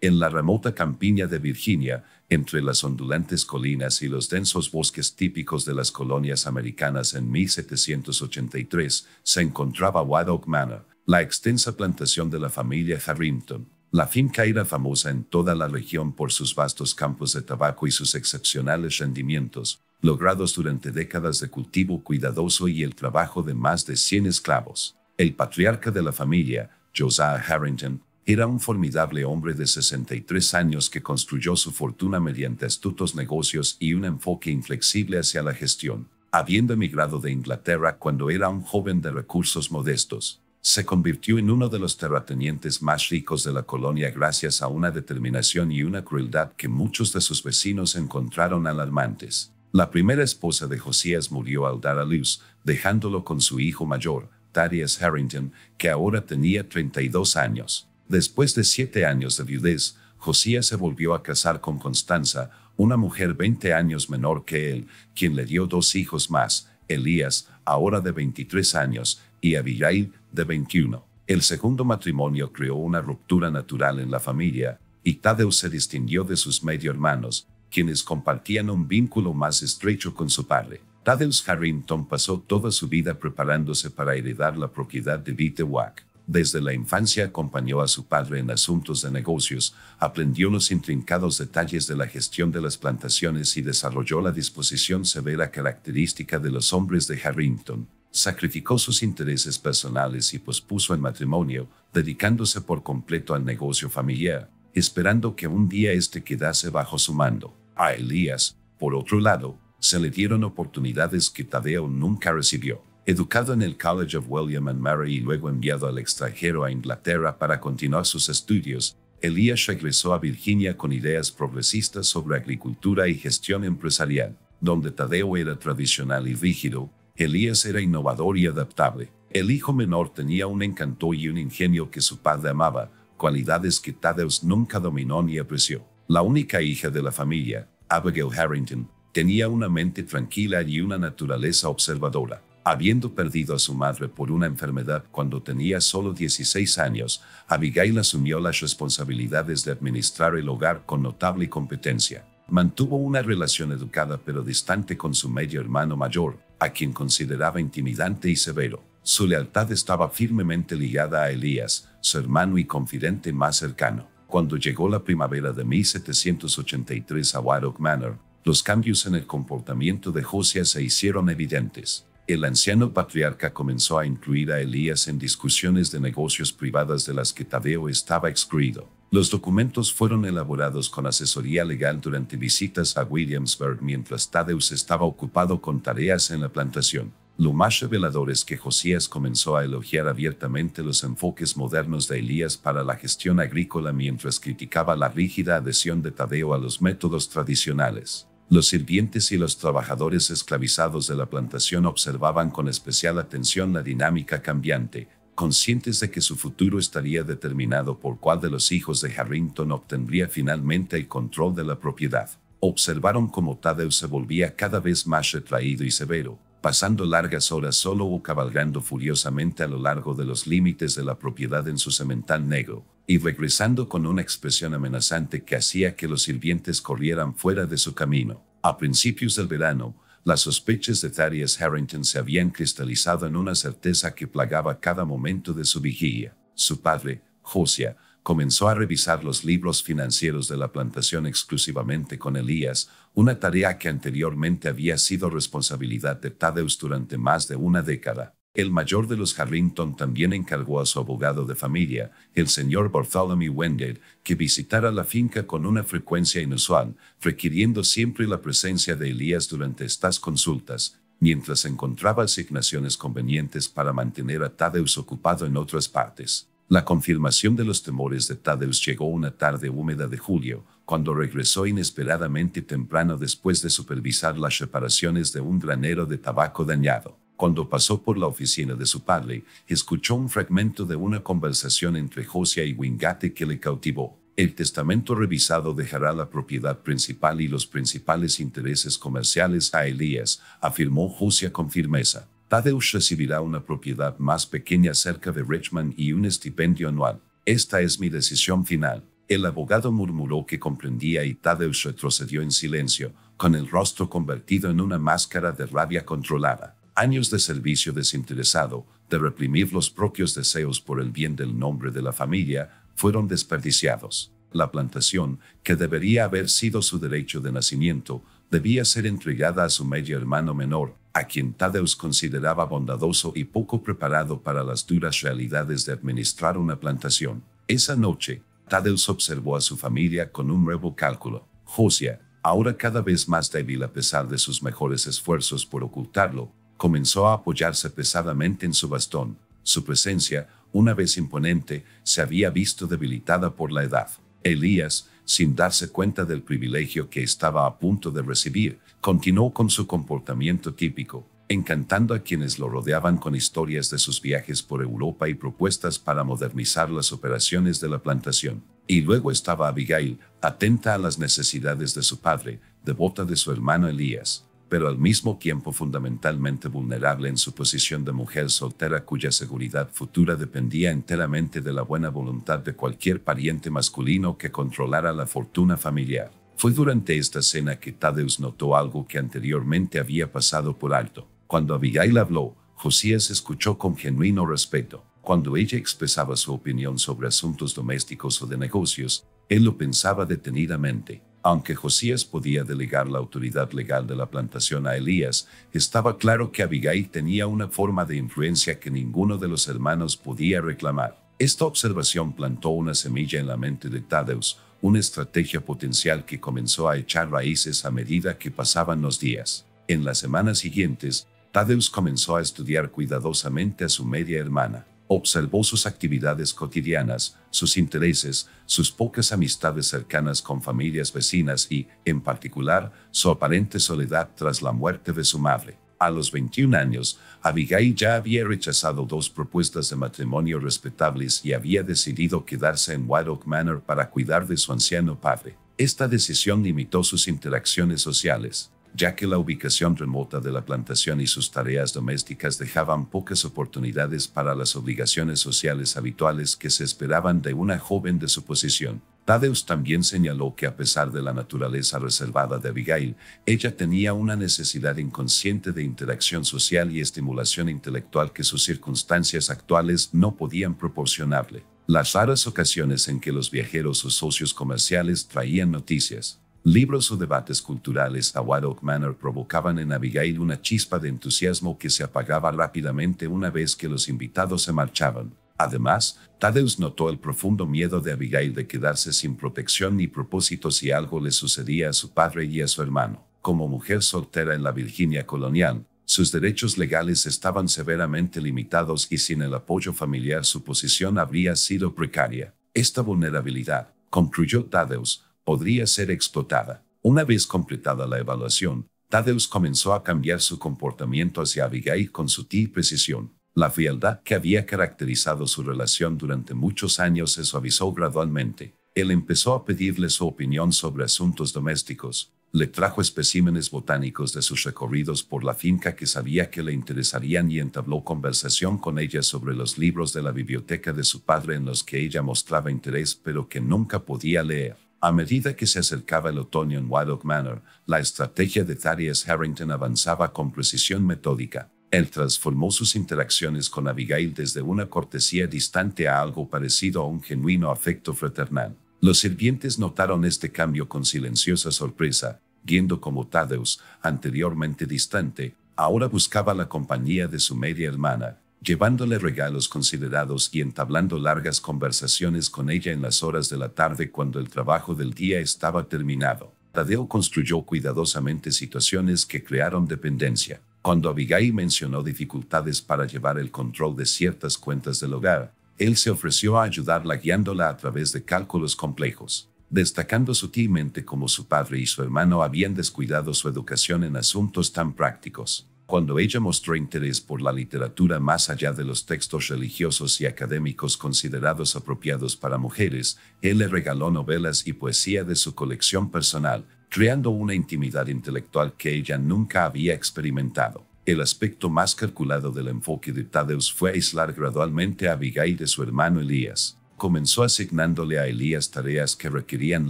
En la remota campiña de Virginia, entre las ondulantes colinas y los densos bosques típicos de las colonias americanas en 1783, se encontraba White Oak Manor, la extensa plantación de la familia Harrington. La finca era famosa en toda la región por sus vastos campos de tabaco y sus excepcionales rendimientos, logrados durante décadas de cultivo cuidadoso y el trabajo de más de 100 esclavos. El patriarca de la familia, Josiah Harrington, era un formidable hombre de 63 años que construyó su fortuna mediante astutos negocios y un enfoque inflexible hacia la gestión. Habiendo emigrado de Inglaterra cuando era un joven de recursos modestos, se convirtió en uno de los terratenientes más ricos de la colonia gracias a una determinación y una crueldad que muchos de sus vecinos encontraron alarmantes. La primera esposa de Josías murió al dar a luz, dejándolo con su hijo mayor, Thaddeus Harrington, que ahora tenía 32 años. Después de 7 años de viudez, Josías se volvió a casar con Constanza, una mujer 20 años menor que él, quien le dio 2 hijos más, Elías, ahora de 23 años, y Abigail, de 21. El segundo matrimonio creó una ruptura natural en la familia, y Thaddeus se distinguió de sus medio hermanos, quienes compartían un vínculo más estrecho con su padre. Thaddeus Harrington pasó toda su vida preparándose para heredar la propiedad de Bidewak. Desde la infancia acompañó a su padre en asuntos de negocios, aprendió los intrincados detalles de la gestión de las plantaciones y desarrolló la disposición severa característica de los hombres de Harrington. Sacrificó sus intereses personales y pospuso el matrimonio, dedicándose por completo al negocio familiar, esperando que un día éste quedase bajo su mando. A Elías, por otro lado, se le dieron oportunidades que Tadeo nunca recibió. Educado en el College of William and Mary y luego enviado al extranjero a Inglaterra para continuar sus estudios, Elías regresó a Virginia con ideas progresistas sobre agricultura y gestión empresarial. Donde Tadeo era tradicional y rígido, Elías era innovador y adaptable. El hijo menor tenía un encanto y un ingenio que su padre amaba, cualidades que Thaddeus nunca dominó ni apreció. La única hija de la familia, Abigail Harrington, tenía una mente tranquila y una naturaleza observadora. Habiendo perdido a su madre por una enfermedad cuando tenía solo 16 años, Abigail asumió las responsabilidades de administrar el hogar con notable competencia. Mantuvo una relación educada pero distante con su medio hermano mayor, a quien consideraba intimidante y severo. Su lealtad estaba firmemente ligada a Elías, su hermano y confidente más cercano. Cuando llegó la primavera de 1783 a White Oak Manor, los cambios en el comportamiento de Josías se hicieron evidentes. El anciano patriarca comenzó a incluir a Elías en discusiones de negocios privadas de las que Tadeo estaba excluido. Los documentos fueron elaborados con asesoría legal durante visitas a Williamsburg mientras Thaddeus estaba ocupado con tareas en la plantación. Lo más revelador es que Josías comenzó a elogiar abiertamente los enfoques modernos de Elías para la gestión agrícola mientras criticaba la rígida adhesión de Tadeo a los métodos tradicionales. Los sirvientes y los trabajadores esclavizados de la plantación observaban con especial atención la dinámica cambiante, conscientes de que su futuro estaría determinado por cuál de los hijos de Harrington obtendría finalmente el control de la propiedad. Observaron cómo Tadeo se volvía cada vez más retraído y severo, pasando largas horas solo o cabalgando furiosamente a lo largo de los límites de la propiedad en su semental negro, y regresando con una expresión amenazante que hacía que los sirvientes corrieran fuera de su camino. A principios del verano, las sospechas de Thaddeus Harrington se habían cristalizado en una certeza que plagaba cada momento de su vigilia. Su padre, Josiah, comenzó a revisar los libros financieros de la plantación exclusivamente con Elías, una tarea que anteriormente había sido responsabilidad de Thaddeus durante más de una década. El mayor de los Harrington también encargó a su abogado de familia, el señor Bartholomew Wingate, que visitara la finca con una frecuencia inusual, requiriendo siempre la presencia de Elías durante estas consultas, mientras encontraba asignaciones convenientes para mantener a Thaddeus ocupado en otras partes. La confirmación de los temores de Thaddeus llegó una tarde húmeda de julio, cuando regresó inesperadamente temprano después de supervisar las reparaciones de un granero de tabaco dañado. Cuando pasó por la oficina de su padre, escuchó un fragmento de una conversación entre Josiah y Wingate que le cautivó. El testamento revisado dejará la propiedad principal y los principales intereses comerciales a Elías, afirmó Josiah con firmeza. Thaddeus recibirá una propiedad más pequeña cerca de Richmond y un estipendio anual. Esta es mi decisión final. El abogado murmuró que comprendía y Tadeusz retrocedió en silencio, con el rostro convertido en una máscara de rabia controlada. Años de servicio desinteresado, de reprimir los propios deseos por el bien del nombre de la familia, fueron desperdiciados. La plantación, que debería haber sido su derecho de nacimiento, debía ser entregada a su medio hermano menor, a quien Tadeusz consideraba bondadoso y poco preparado para las duras realidades de administrar una plantación. Esa noche, Tadeusz observó a su familia con un nuevo cálculo. Josiah, ahora cada vez más débil a pesar de sus mejores esfuerzos por ocultarlo, comenzó a apoyarse pesadamente en su bastón. Su presencia, una vez imponente, se había visto debilitada por la edad. Elías, sin darse cuenta del privilegio que estaba a punto de recibir, continuó con su comportamiento típico, encantando a quienes lo rodeaban con historias de sus viajes por Europa y propuestas para modernizar las operaciones de la plantación. Y luego estaba Abigail, atenta a las necesidades de su padre, devota de su hermano Elías, pero al mismo tiempo fundamentalmente vulnerable en su posición de mujer soltera cuya seguridad futura dependía enteramente de la buena voluntad de cualquier pariente masculino que controlara la fortuna familiar. Fue durante esta cena que Tadeusz notó algo que anteriormente había pasado por alto. Cuando Abigail habló, Josías escuchó con genuino respeto. Cuando ella expresaba su opinión sobre asuntos domésticos o de negocios, él lo pensaba detenidamente. Aunque Josías podía delegar la autoridad legal de la plantación a Elías, estaba claro que Abigail tenía una forma de influencia que ninguno de los hermanos podía reclamar. Esta observación plantó una semilla en la mente de Tadeusz, una estrategia potencial que comenzó a echar raíces a medida que pasaban los días. En las semanas siguientes, Tadeusz comenzó a estudiar cuidadosamente a su media hermana. Observó sus actividades cotidianas, sus intereses, sus pocas amistades cercanas con familias vecinas y, en particular, su aparente soledad tras la muerte de su madre. A los 21 años, Abigail ya había rechazado 2 propuestas de matrimonio respetables y había decidido quedarse en White Oak Manor para cuidar de su anciano padre. Esta decisión limitó sus interacciones sociales, ya que la ubicación remota de la plantación y sus tareas domésticas dejaban pocas oportunidades para las obligaciones sociales habituales que se esperaban de una joven de su posición. Tadeusz también señaló que a pesar de la naturaleza reservada de Abigail, ella tenía una necesidad inconsciente de interacción social y estimulación intelectual que sus circunstancias actuales no podían proporcionarle. Las raras ocasiones en que los viajeros o socios comerciales traían noticias, libros o debates culturales a White Oak Manor provocaban en Abigail una chispa de entusiasmo que se apagaba rápidamente una vez que los invitados se marchaban. Además, Tadeusz notó el profundo miedo de Abigail de quedarse sin protección ni propósito si algo le sucedía a su padre y a su hermano. Como mujer soltera en la Virginia colonial, sus derechos legales estaban severamente limitados y sin el apoyo familiar su posición habría sido precaria. Esta vulnerabilidad, concluyó Tadeusz, podría ser explotada. Una vez completada la evaluación, Tadeusz comenzó a cambiar su comportamiento hacia Abigail con sutil precisión. La frialdad que había caracterizado su relación durante muchos años se suavizó gradualmente. Él empezó a pedirle su opinión sobre asuntos domésticos. Le trajo especímenes botánicos de sus recorridos por la finca que sabía que le interesarían y entabló conversación con ella sobre los libros de la biblioteca de su padre en los que ella mostraba interés pero que nunca podía leer. A medida que se acercaba el otoño en White Oak Manor, la estrategia de Thaddeus Harrington avanzaba con precisión metódica. Él transformó sus interacciones con Abigail desde una cortesía distante a algo parecido a un genuino afecto fraternal. Los sirvientes notaron este cambio con silenciosa sorpresa, viendo como Tadeusz, anteriormente distante, ahora buscaba la compañía de su media hermana, llevándole regalos considerados y entablando largas conversaciones con ella en las horas de la tarde cuando el trabajo del día estaba terminado. Tadeo construyó cuidadosamente situaciones que crearon dependencia. Cuando Abigail mencionó dificultades para llevar el control de ciertas cuentas del hogar, él se ofreció a ayudarla guiándola a través de cálculos complejos, destacando sutilmente cómo su padre y su hermano habían descuidado su educación en asuntos tan prácticos. Cuando ella mostró interés por la literatura más allá de los textos religiosos y académicos considerados apropiados para mujeres, él le regaló novelas y poesía de su colección personal, creando una intimidad intelectual que ella nunca había experimentado. El aspecto más calculado del enfoque de Tadeusz fue aislar gradualmente a Abigail de su hermano Elías. comenzó asignándole a Elías tareas que requerían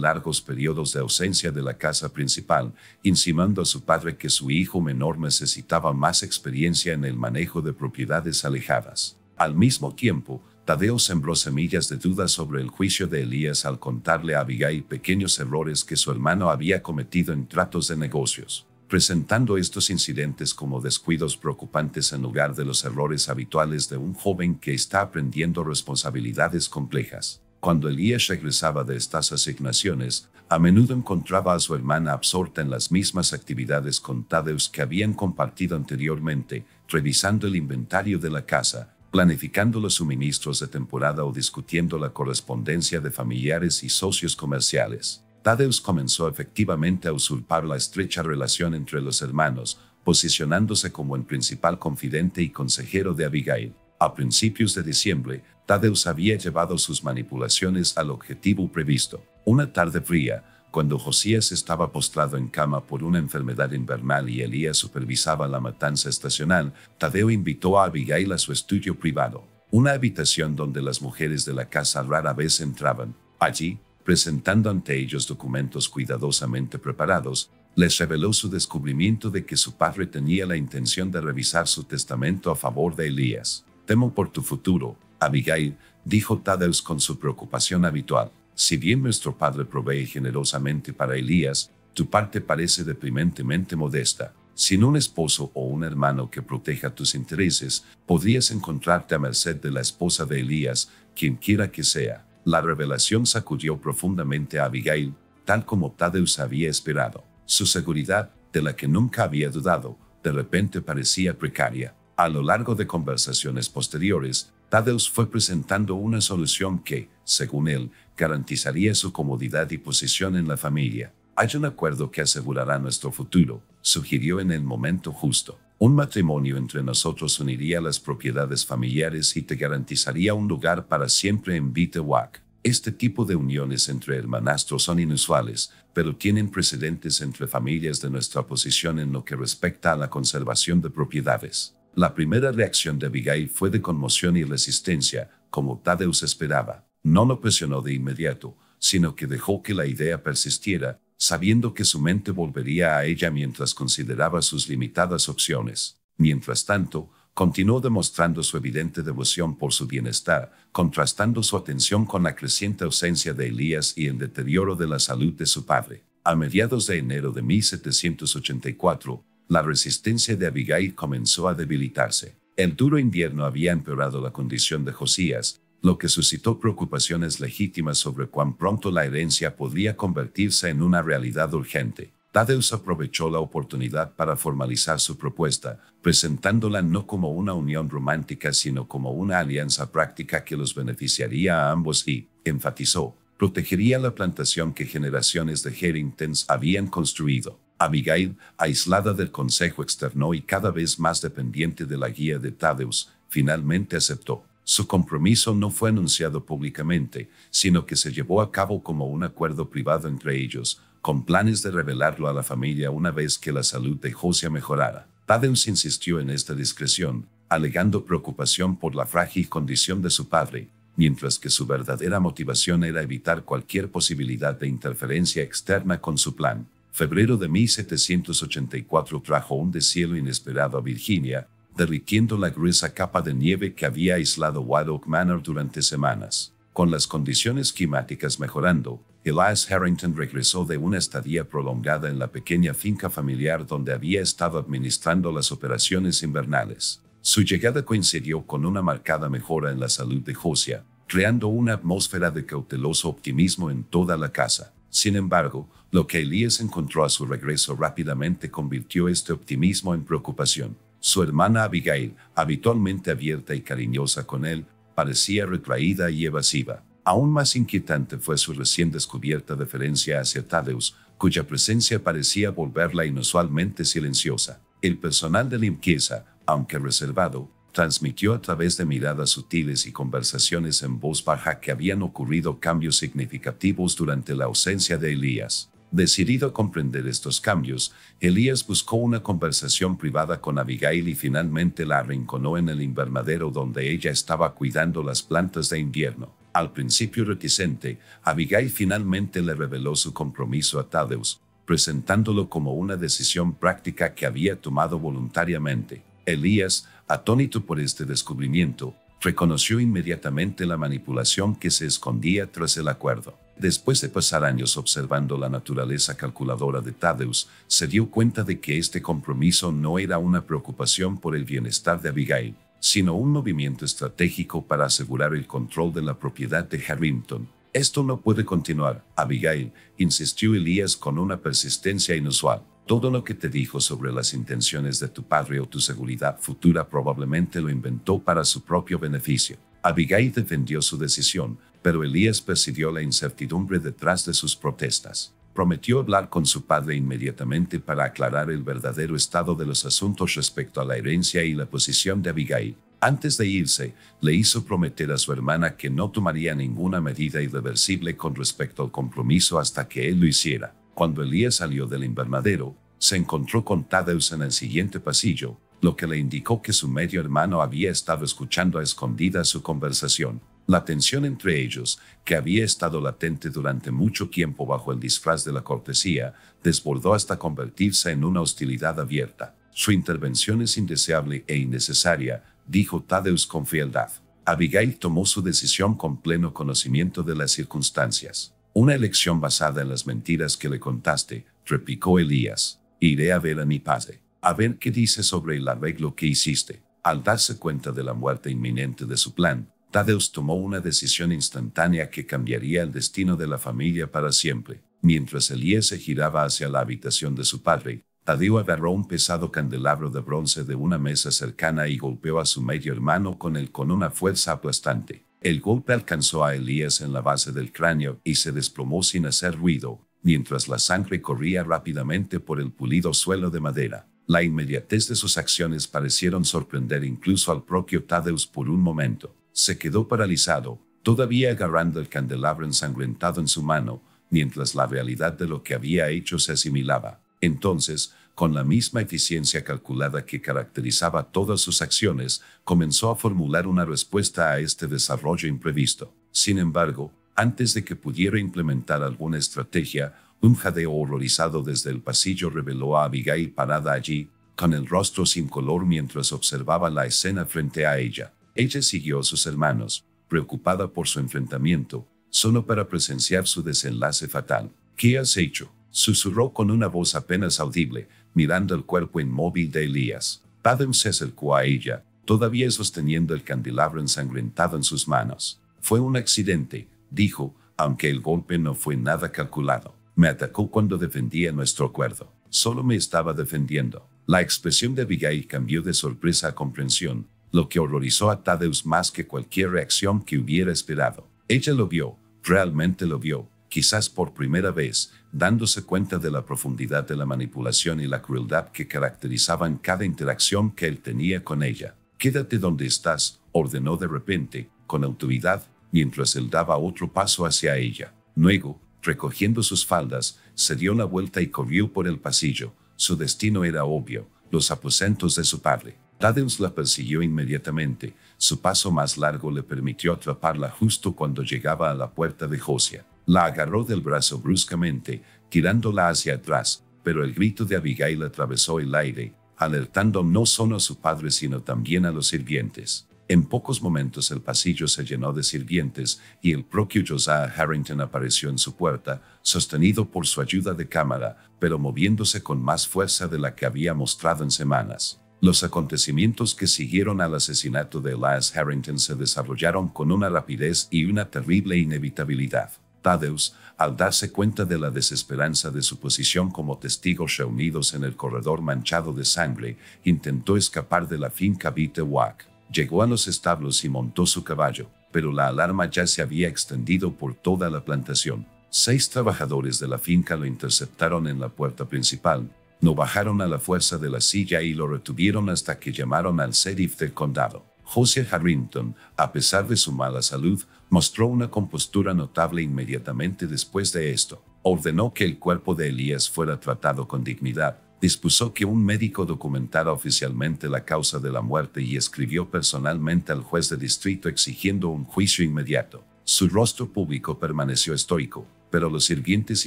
largos periodos de ausencia de la casa principal, insinuando a su padre que su hijo menor necesitaba más experiencia en el manejo de propiedades alejadas. Al mismo tiempo, Tadeo sembró semillas de duda sobre el juicio de Elías al contarle a Abigail pequeños errores que su hermano había cometido en tratos de negocios, presentando estos incidentes como descuidos preocupantes en lugar de los errores habituales de un joven que está aprendiendo responsabilidades complejas. Cuando Elías regresaba de estas asignaciones, a menudo encontraba a su hermana absorta en las mismas actividades con Tadeo que habían compartido anteriormente, revisando el inventario de la casa, planificando los suministros de temporada o discutiendo la correspondencia de familiares y socios comerciales. Tadeo comenzó efectivamente a usurpar la estrecha relación entre los hermanos, posicionándose como el principal confidente y consejero de Abigail. A principios de diciembre, Tadeo había llevado sus manipulaciones al objetivo previsto. Una tarde fría, cuando Josías estaba postrado en cama por una enfermedad invernal y Elías supervisaba la matanza estacional, Tadeo invitó a Abigail a su estudio privado, una habitación donde las mujeres de la casa rara vez entraban. Allí, presentando ante ellos documentos cuidadosamente preparados, les reveló su descubrimiento de que su padre tenía la intención de revisar su testamento a favor de Elías. «Temo por tu futuro, Abigail», dijo Tadeo con su preocupación habitual. «Si bien nuestro padre provee generosamente para Elías, tu parte parece deprimentemente modesta. Sin un esposo o un hermano que proteja tus intereses, podrías encontrarte a merced de la esposa de Elías, quien quiera que sea». La revelación sacudió profundamente a Abigail, tal como Tadeo había esperado. Su seguridad, de la que nunca había dudado, de repente parecía precaria. A lo largo de conversaciones posteriores, Tadeo fue presentando una solución que, según él, garantizaría su comodidad y posición en la familia. «Hay un acuerdo que asegurará nuestro futuro», sugirió en el momento justo. «Un matrimonio entre nosotros uniría las propiedades familiares y te garantizaría un lugar para siempre en Bitewak. Este tipo de uniones entre hermanastros son inusuales, pero tienen precedentes entre familias de nuestra posición en lo que respecta a la conservación de propiedades». La primera reacción de Abigail fue de conmoción y resistencia, como Tadeo esperaba. No lo presionó de inmediato, sino que dejó que la idea persistiera, sabiendo que su mente volvería a ella mientras consideraba sus limitadas opciones. Mientras tanto, continuó demostrando su evidente devoción por su bienestar, contrastando su atención con la creciente ausencia de Elías y el deterioro de la salud de su padre. A mediados de enero de 1784, la resistencia de Abigail comenzó a debilitarse. El duro invierno había empeorado la condición de Josías, lo que suscitó preocupaciones legítimas sobre cuán pronto la herencia podría convertirse en una realidad urgente. Tadeo aprovechó la oportunidad para formalizar su propuesta, presentándola no como una unión romántica sino como una alianza práctica que los beneficiaría a ambos y, enfatizó, protegería la plantación que generaciones de Harringtons habían construido. Abigail, aislada del consejo externo y cada vez más dependiente de la guía de Tadeo, finalmente aceptó. Su compromiso no fue anunciado públicamente, sino que se llevó a cabo como un acuerdo privado entre ellos, con planes de revelarlo a la familia una vez que la salud de Josías mejorara. Tadeo insistió en esta discreción, alegando preocupación por la frágil condición de su padre, mientras que su verdadera motivación era evitar cualquier posibilidad de interferencia externa con su plan. Febrero de 1784 trajo un deshielo inesperado a Virginia, derritiendo la gruesa capa de nieve que había aislado White Oak Manor durante semanas. Con las condiciones climáticas mejorando, Elias Harrington regresó de una estadía prolongada en la pequeña finca familiar donde había estado administrando las operaciones invernales. Su llegada coincidió con una marcada mejora en la salud de Josías, creando una atmósfera de cauteloso optimismo en toda la casa. Sin embargo, lo que Elías encontró a su regreso rápidamente convirtió este optimismo en preocupación. Su hermana Abigail, habitualmente abierta y cariñosa con él, parecía retraída y evasiva. Aún más inquietante fue su recién descubierta deferencia hacia Tadeo, cuya presencia parecía volverla inusualmente silenciosa. El personal de limpieza, aunque reservado, transmitió a través de miradas sutiles y conversaciones en voz baja que habían ocurrido cambios significativos durante la ausencia de Elías. Decidido a comprender estos cambios, Elías buscó una conversación privada con Abigail y finalmente la arrinconó en el invernadero donde ella estaba cuidando las plantas de invierno. Al principio reticente, Abigail finalmente le reveló su compromiso a Thaddeus, presentándolo como una decisión práctica que había tomado voluntariamente. Elías, atónito por este descubrimiento, reconoció inmediatamente la manipulación que se escondía tras el acuerdo. Después de pasar años observando la naturaleza calculadora de Thaddeus, se dio cuenta de que este compromiso no era una preocupación por el bienestar de Abigail, sino un movimiento estratégico para asegurar el control de la propiedad de Harrington. Esto no puede continuar, Abigail, insistió Elías con una persistencia inusual. Todo lo que te dijo sobre las intenciones de tu padre o tu seguridad futura probablemente lo inventó para su propio beneficio. Abigail defendió su decisión, pero Elías percibió la incertidumbre detrás de sus protestas. Prometió hablar con su padre inmediatamente para aclarar el verdadero estado de los asuntos respecto a la herencia y la posición de Abigail. Antes de irse, le hizo prometer a su hermana que no tomaría ninguna medida irreversible con respecto al compromiso hasta que él lo hiciera. Cuando Elías salió del invernadero, se encontró con Thaddeus en el siguiente pasillo, lo que le indicó que su medio hermano había estado escuchando a escondidas su conversación. La tensión entre ellos, que había estado latente durante mucho tiempo bajo el disfraz de la cortesía, desbordó hasta convertirse en una hostilidad abierta. Su intervención es indeseable e innecesaria, dijo Thaddeus con frialdad. Abigail tomó su decisión con pleno conocimiento de las circunstancias. Una elección basada en las mentiras que le contaste, replicó Elías. Iré a ver a mi padre, a ver qué dice sobre el arreglo que hiciste. Al darse cuenta de la muerte inminente de su plan, Thaddeus tomó una decisión instantánea que cambiaría el destino de la familia para siempre. Mientras Elías se giraba hacia la habitación de su padre, Tadeo agarró un pesado candelabro de bronce de una mesa cercana y golpeó a su medio hermano con él con una fuerza aplastante. El golpe alcanzó a Elías en la base del cráneo y se desplomó sin hacer ruido, mientras la sangre corría rápidamente por el pulido suelo de madera. La inmediatez de sus acciones parecieron sorprender incluso al propio Thaddeus por un momento. Se quedó paralizado, todavía agarrando el candelabro ensangrentado en su mano, mientras la realidad de lo que había hecho se asimilaba. Entonces, con la misma eficiencia calculada que caracterizaba todas sus acciones, comenzó a formular una respuesta a este desarrollo imprevisto. Sin embargo, antes de que pudiera implementar alguna estrategia, un jadeo horrorizado desde el pasillo reveló a Abigail parada allí, con el rostro sin color mientras observaba la escena frente a ella. Ella siguió a sus hermanos, preocupada por su enfrentamiento, solo para presenciar su desenlace fatal. ¿Qué has hecho?, susurró con una voz apenas audible, mirando el cuerpo inmóvil de Elías. Thaddeus se acercó a ella, todavía sosteniendo el candelabro ensangrentado en sus manos. Fue un accidente, dijo, aunque el golpe no fue nada calculado. Me atacó cuando defendía nuestro acuerdo. Solo me estaba defendiendo. La expresión de Abigail cambió de sorpresa a comprensión, lo que horrorizó a Thaddeus más que cualquier reacción que hubiera esperado. Ella lo vio, realmente lo vio, quizás por primera vez, dándose cuenta de la profundidad de la manipulación y la crueldad que caracterizaban cada interacción que él tenía con ella. «Quédate donde estás», ordenó de repente, con autoridad, mientras él daba otro paso hacia ella. Luego, recogiendo sus faldas, se dio la vuelta y corrió por el pasillo. Su destino era obvio, los aposentos de su padre. Thaddeus la persiguió inmediatamente. Su paso más largo le permitió atraparla justo cuando llegaba a la puerta de Josiah. La agarró del brazo bruscamente, tirándola hacia atrás, pero el grito de Abigail atravesó el aire, alertando no solo a su padre sino también a los sirvientes. En pocos momentos el pasillo se llenó de sirvientes y el propio Josiah Harrington apareció en su puerta, sostenido por su ayuda de cámara, pero moviéndose con más fuerza de la que había mostrado en semanas. Los acontecimientos que siguieron al asesinato de Elias Harrington se desarrollaron con una rapidez y una terrible inevitabilidad. Thaddeus, al darse cuenta de la desesperanza de su posición como testigos reunidos en el corredor manchado de sangre, intentó escapar de la finca Bivouac. Llegó a los establos y montó su caballo, pero la alarma ya se había extendido por toda la plantación. 6 trabajadores de la finca lo interceptaron en la puerta principal, lo bajaron a la fuerza de la silla y lo retuvieron hasta que llamaron al sheriff del condado. Josiah Harrington, a pesar de su mala salud, mostró una compostura notable inmediatamente después de esto. Ordenó que el cuerpo de Elías fuera tratado con dignidad, dispuso que un médico documentara oficialmente la causa de la muerte y escribió personalmente al juez de distrito exigiendo un juicio inmediato. Su rostro público permaneció estoico, pero los sirvientes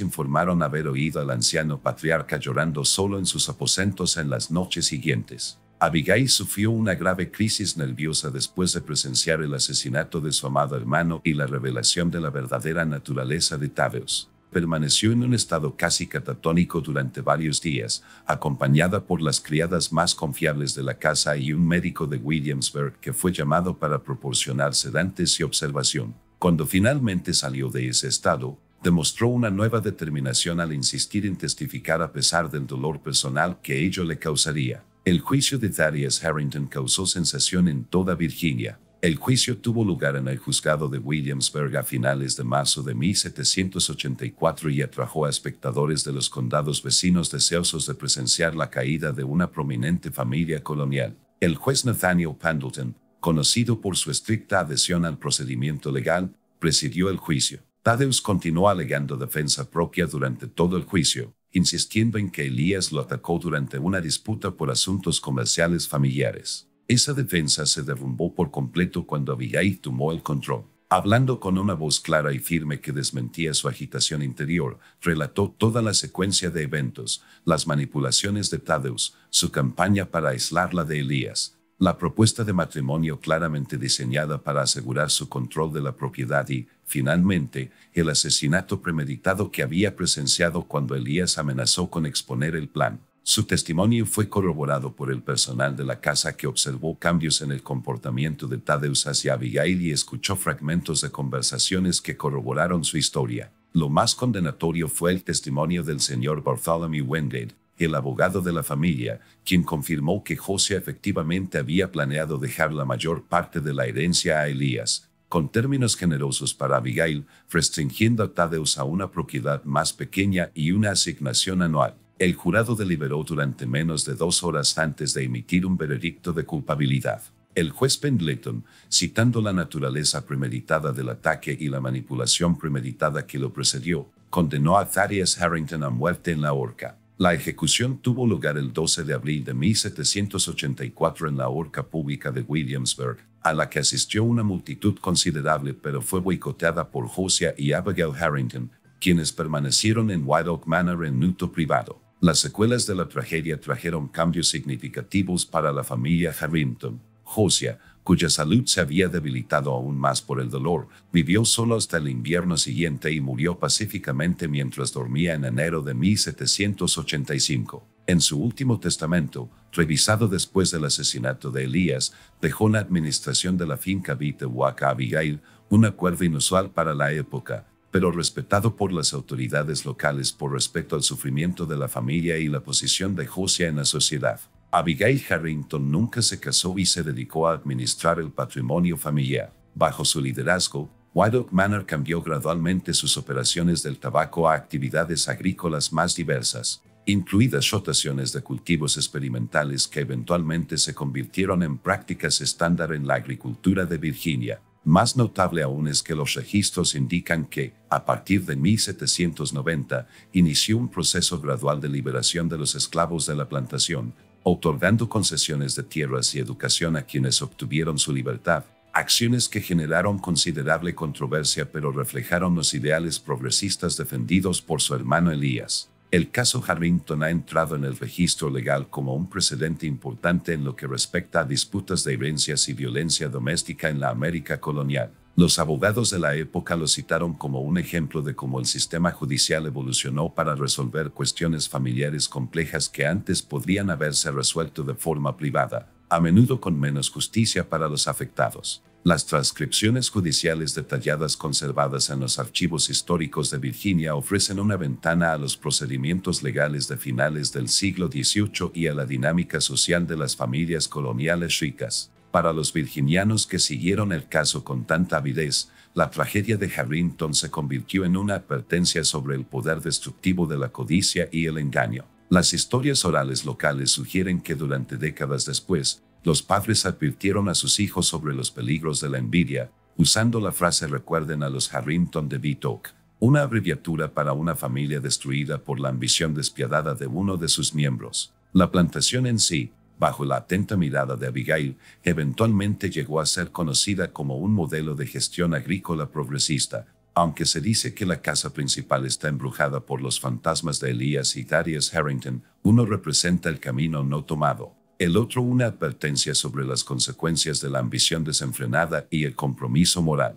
informaron haber oído al anciano patriarca llorando solo en sus aposentos en las noches siguientes. Abigail sufrió una grave crisis nerviosa después de presenciar el asesinato de su amado hermano y la revelación de la verdadera naturaleza de Thaddeus. Permaneció en un estado casi catatónico durante varios días, acompañada por las criadas más confiables de la casa y un médico de Williamsburg que fue llamado para proporcionar sedantes y observación. Cuando finalmente salió de ese estado, demostró una nueva determinación al insistir en testificar a pesar del dolor personal que ello le causaría. El juicio de Thaddeus Harrington causó sensación en toda Virginia. El juicio tuvo lugar en el juzgado de Williamsburg a finales de marzo de 1784 y atrajo a espectadores de los condados vecinos deseosos de presenciar la caída de una prominente familia colonial. El juez Nathaniel Pendleton, conocido por su estricta adhesión al procedimiento legal, presidió el juicio. Thaddeus continuó alegando defensa propia durante todo el juicio, insistiendo en que Elías lo atacó durante una disputa por asuntos comerciales familiares. Esa defensa se derrumbó por completo cuando Abigail tomó el control. Hablando con una voz clara y firme que desmentía su agitación interior, relató toda la secuencia de eventos, las manipulaciones de Thaddeus, su campaña para aislarla de Elías, la propuesta de matrimonio claramente diseñada para asegurar su control de la propiedad y, finalmente, el asesinato premeditado que había presenciado cuando Elías amenazó con exponer el plan. Su testimonio fue corroborado por el personal de la casa que observó cambios en el comportamiento de Thaddeus hacia Abigail y escuchó fragmentos de conversaciones que corroboraron su historia. Lo más condenatorio fue el testimonio del señor Bartholomew Wingate, el abogado de la familia, quien confirmó que Josiah efectivamente había planeado dejar la mayor parte de la herencia a Elías, con términos generosos para Abigail, restringiendo a Thaddeus a una propiedad más pequeña y una asignación anual. El jurado deliberó durante menos de 2 horas antes de emitir un veredicto de culpabilidad. El juez Pendleton, citando la naturaleza premeditada del ataque y la manipulación premeditada que lo precedió, condenó a Thaddeus Harrington a muerte en la horca. La ejecución tuvo lugar el 12 de abril de 1784 en la horca pública de Williamsburg, a la que asistió una multitud considerable, pero fue boicoteada por Josiah y Abigail Harrington, quienes permanecieron en White Oak Manor en luto privado. Las secuelas de la tragedia trajeron cambios significativos para la familia Harrington. Josiah, cuya salud se había debilitado aún más por el dolor, vivió solo hasta el invierno siguiente y murió pacíficamente mientras dormía en enero de 1785. En su último testamento, revisado después del asesinato de Elías, dejó la administración de la finca Beatawak a Abigail, un acuerdo inusual para la época, pero respetado por las autoridades locales por respecto al sufrimiento de la familia y la posición de Josiah en la sociedad. Abigail Harrington nunca se casó y se dedicó a administrar el patrimonio familiar. Bajo su liderazgo, White Oak Manor cambió gradualmente sus operaciones del tabaco a actividades agrícolas más diversas, incluidas rotaciones de cultivos experimentales que eventualmente se convirtieron en prácticas estándar en la agricultura de Virginia. Más notable aún es que los registros indican que, a partir de 1790, inició un proceso gradual de liberación de los esclavos de la plantación, otorgando concesiones de tierras y educación a quienes obtuvieron su libertad, acciones que generaron considerable controversia pero reflejaron los ideales progresistas defendidos por su hermano Elías. El caso Harrington ha entrado en el registro legal como un precedente importante en lo que respecta a disputas de herencias y violencia doméstica en la América colonial. Los abogados de la época lo citaron como un ejemplo de cómo el sistema judicial evolucionó para resolver cuestiones familiares complejas que antes podrían haberse resuelto de forma privada, a menudo con menos justicia para los afectados. Las transcripciones judiciales detalladas conservadas en los archivos históricos de Virginia ofrecen una ventana a los procedimientos legales de finales del siglo XVIII y a la dinámica social de las familias coloniales ricas. Para los virginianos que siguieron el caso con tanta avidez, la tragedia de Harrington se convirtió en una advertencia sobre el poder destructivo de la codicia y el engaño. Las historias orales locales sugieren que durante décadas después, los padres advirtieron a sus hijos sobre los peligros de la envidia, usando la frase "recuerden a los Harrington de Beatoke", una abreviatura para una familia destruida por la ambición despiadada de uno de sus miembros. La plantación en sí, bajo la atenta mirada de Abigail, eventualmente llegó a ser conocida como un modelo de gestión agrícola progresista. Aunque se dice que la casa principal está embrujada por los fantasmas de Elias y Thaddeus Harrington, uno representa el camino no tomado, el otro una advertencia sobre las consecuencias de la ambición desenfrenada y el compromiso moral.